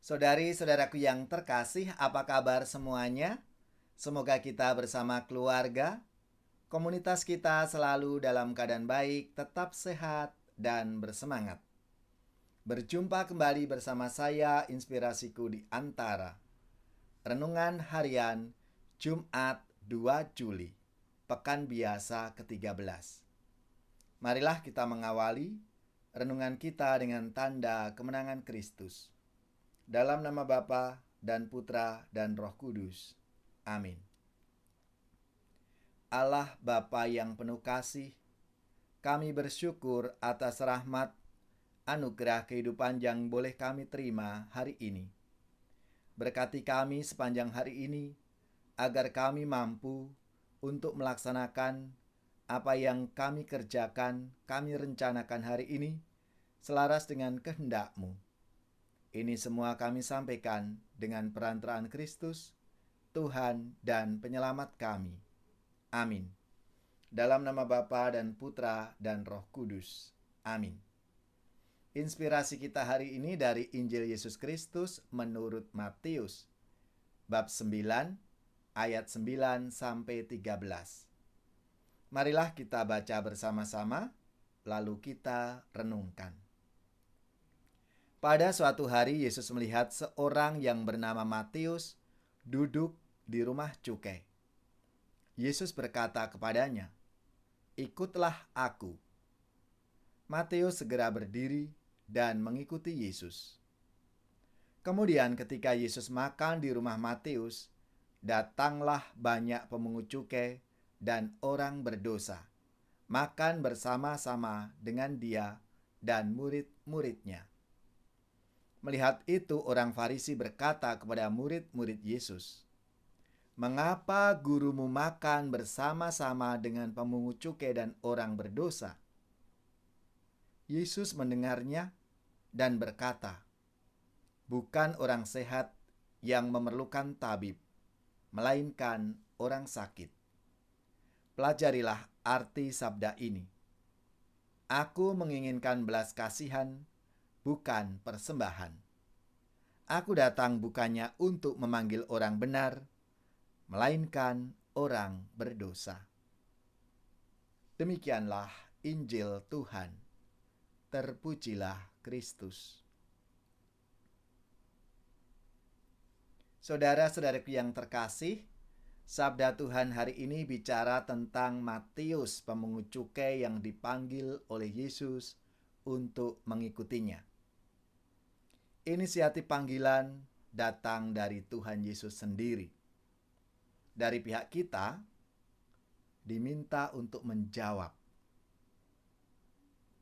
Saudari-saudaraku yang terkasih, apa kabar semuanya? Semoga kita bersama keluarga, komunitas kita selalu dalam keadaan baik, tetap sehat, dan bersemangat. Berjumpa kembali bersama saya, Inspirasiku di Antara. Renungan Harian Jumat 2 Juli, Pekan Biasa ke-13. Marilah kita mengawali renungan kita dengan tanda kemenangan Kristus. Dalam nama Bapa dan Putra dan Roh Kudus. Amin. Allah Bapa yang penuh kasih, kami bersyukur atas rahmat, anugerah kehidupan yang boleh kami terima hari ini. Berkati kami sepanjang hari ini, agar kami mampu untuk melaksanakan apa yang kami kerjakan, kami rencanakan hari ini, selaras dengan kehendak-Mu. Ini semua kami sampaikan dengan perantaraan Kristus, Tuhan dan Penyelamat kami. Amin. Dalam nama Bapa dan Putra dan Roh Kudus. Amin. Inspirasi kita hari ini dari Injil Yesus Kristus menurut Matius, bab 9, ayat 9 sampai 13. Marilah kita baca bersama-sama, lalu kita renungkan. Pada suatu hari Yesus melihat seorang yang bernama Matius duduk di rumah cukai. Yesus berkata kepadanya, "Ikutlah aku." Matius segera berdiri dan mengikuti Yesus. Kemudian ketika Yesus makan di rumah Matius, datanglah banyak pemungut cukai dan orang berdosa, makan bersama-sama dengan dia dan murid-muridnya. Melihat itu, orang Farisi berkata kepada murid-murid Yesus, "Mengapa gurumu makan bersama-sama dengan pemungut cukai dan orang berdosa?" Yesus mendengarnya dan berkata, "Bukan orang sehat yang memerlukan tabib, melainkan orang sakit. Pelajarilah arti sabda ini. Aku menginginkan belas kasihan, bukan persembahan. Aku datang bukannya untuk memanggil orang benar, melainkan orang berdosa." Demikianlah Injil Tuhan. Terpujilah Kristus. Saudara-saudaraku yang terkasih, sabda Tuhan hari ini bicara tentang Matius, pemungut cukai yang dipanggil oleh Yesus untuk mengikutinya. Inisiatif panggilan datang dari Tuhan Yesus sendiri. Dari pihak kita, diminta untuk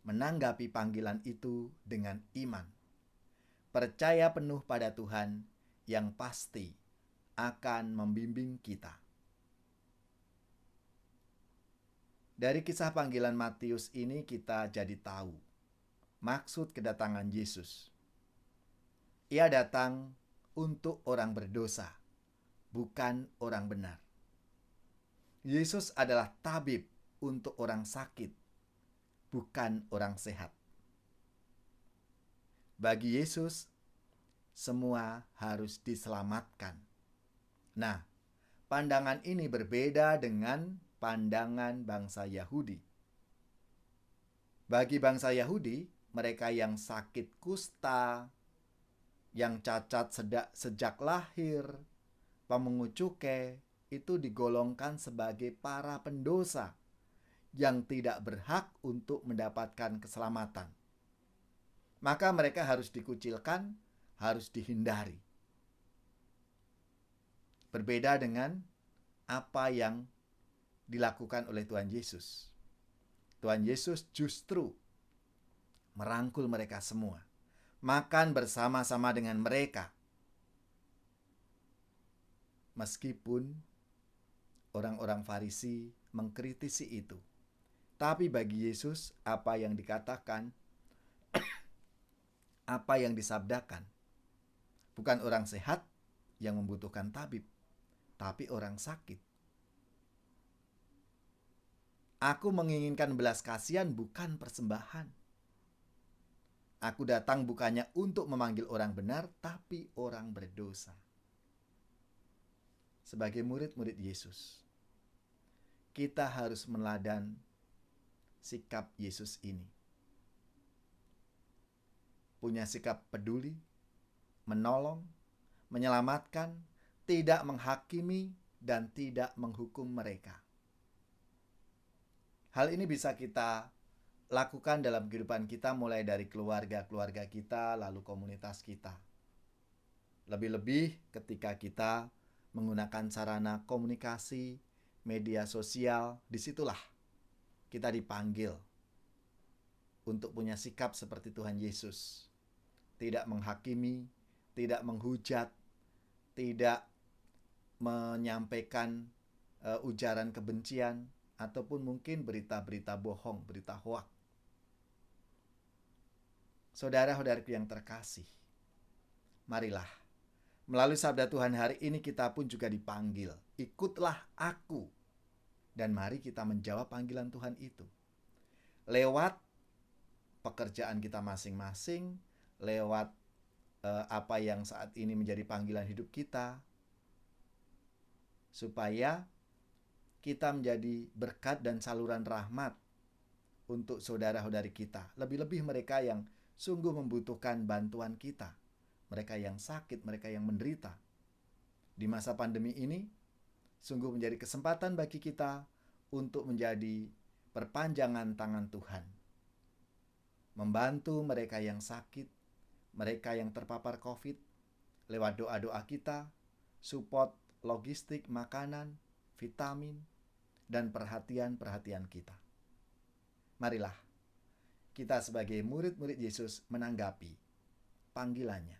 menanggapi panggilan itu dengan iman. Percaya penuh pada Tuhan yang pasti akan membimbing kita. Dari kisah panggilan Matius ini kita jadi tahu maksud kedatangan Yesus. Ia datang untuk orang berdosa, bukan orang benar. Yesus adalah tabib untuk orang sakit, bukan orang sehat. Bagi Yesus, semua harus diselamatkan. Nah, pandangan ini berbeda dengan pandangan bangsa Yahudi. Bagi bangsa Yahudi, mereka yang sakit kusta, yang cacat sejak lahir, pemungut cukai, itu digolongkan sebagai para pendosa yang tidak berhak untuk mendapatkan keselamatan. Maka mereka harus dikucilkan, harus dihindari. Berbeda dengan apa yang dilakukan oleh Tuhan Yesus. Tuhan Yesus justru merangkul mereka semua, makan bersama-sama dengan mereka. Meskipun orang-orang Farisi mengkritisi itu, tapi bagi Yesus apa yang dikatakan, apa yang disabdakan, bukan orang sehat yang membutuhkan tabib, tapi orang sakit. Aku menginginkan belas kasihan, bukan persembahan. Aku datang bukannya untuk memanggil orang benar, tapi orang berdosa. Sebagai murid-murid Yesus, kita harus meneladani sikap Yesus ini. Punya sikap peduli, menolong, menyelamatkan, tidak menghakimi, dan tidak menghukum mereka. Hal ini bisa kita lakukan dalam kehidupan kita, mulai dari keluarga-keluarga kita, lalu komunitas kita. Lebih-lebih ketika kita menggunakan sarana komunikasi, media sosial, disitulah kita dipanggil untuk punya sikap seperti Tuhan Yesus. Tidak menghakimi, tidak menghujat, tidak menyampaikan ujaran kebencian, ataupun mungkin berita-berita bohong, berita hoak. Saudara-saudariku yang terkasih, marilah melalui sabda Tuhan hari ini kita pun juga dipanggil, ikutlah aku. Dan mari kita menjawab panggilan Tuhan itu. Lewat pekerjaan kita masing-masing, lewat apa yang saat ini menjadi panggilan hidup kita, supaya kita menjadi berkat dan saluran rahmat untuk saudara-saudari kita. Lebih-lebih mereka yang sungguh membutuhkan bantuan kita. Mereka yang sakit, mereka yang menderita. Di masa pandemi ini, sungguh menjadi kesempatan bagi kita untuk menjadi perpanjangan tangan Tuhan. Membantu mereka yang sakit, mereka yang terpapar COVID, lewat doa-doa kita, support logistik, makanan, vitamin, dan perhatian-perhatian kita. Marilah kita sebagai murid-murid Yesus menanggapi panggilannya.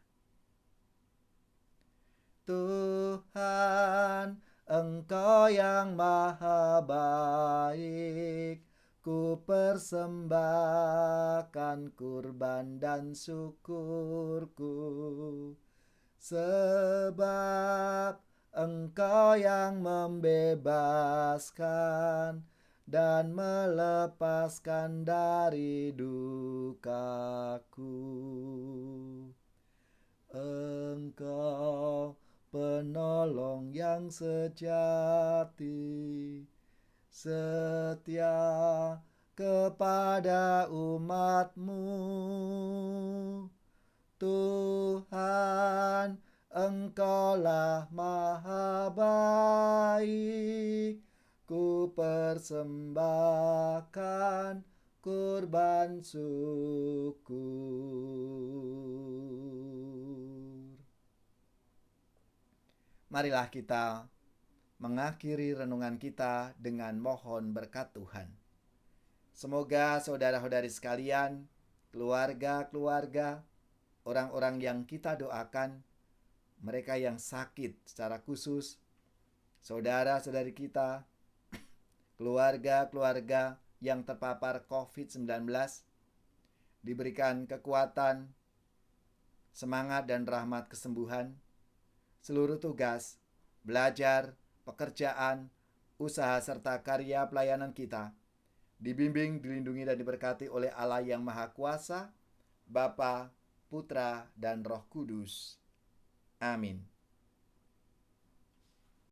Tuhan, Engkau yang maha baik, ku persembahkan kurban dan syukurku, sebab Engkau yang membebaskan dan melepaskan dari dukaku. Engkau penolong yang sejati, setia kepada umat-Mu. Tuhan, Engkaulah maha baik, ku persembahkan kurban syukur. Marilah kita mengakhiri renungan kita dengan mohon berkat Tuhan. Semoga saudara-saudari sekalian, keluarga-keluarga, orang-orang yang kita doakan, mereka yang sakit secara khusus, saudara-saudari kita, keluarga-keluarga yang terpapar COVID-19, diberikan kekuatan, semangat dan rahmat kesembuhan, seluruh tugas, belajar, pekerjaan, usaha serta karya pelayanan kita dibimbing, dilindungi dan diberkati oleh Allah yang Maha Kuasa, Bapa, Putra, dan Roh Kudus. Amin.